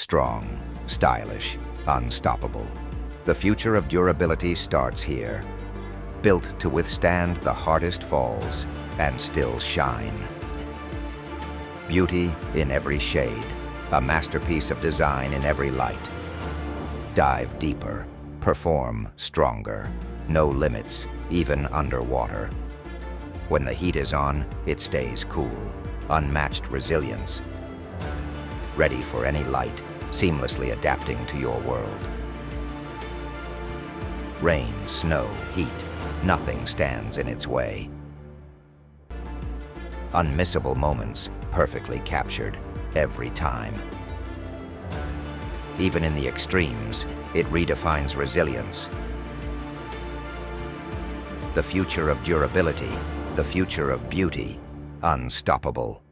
Strong, stylish, unstoppable. The future of durability starts here. Built to withstand the hardest falls and still shine. Beauty in every shade, a masterpiece of design in every light. Dive deeper, perform stronger. No limits, even underwater. When the heat is on, it stays cool. Unmatched resilience. Ready for any light, seamlessly adapting to your world. Rain, snow, heat, nothing stands in its way. Unmissable moments, perfectly captured, every time. Even in the extremes, it redefines resilience. The future of durability, the future of beauty, unstoppable.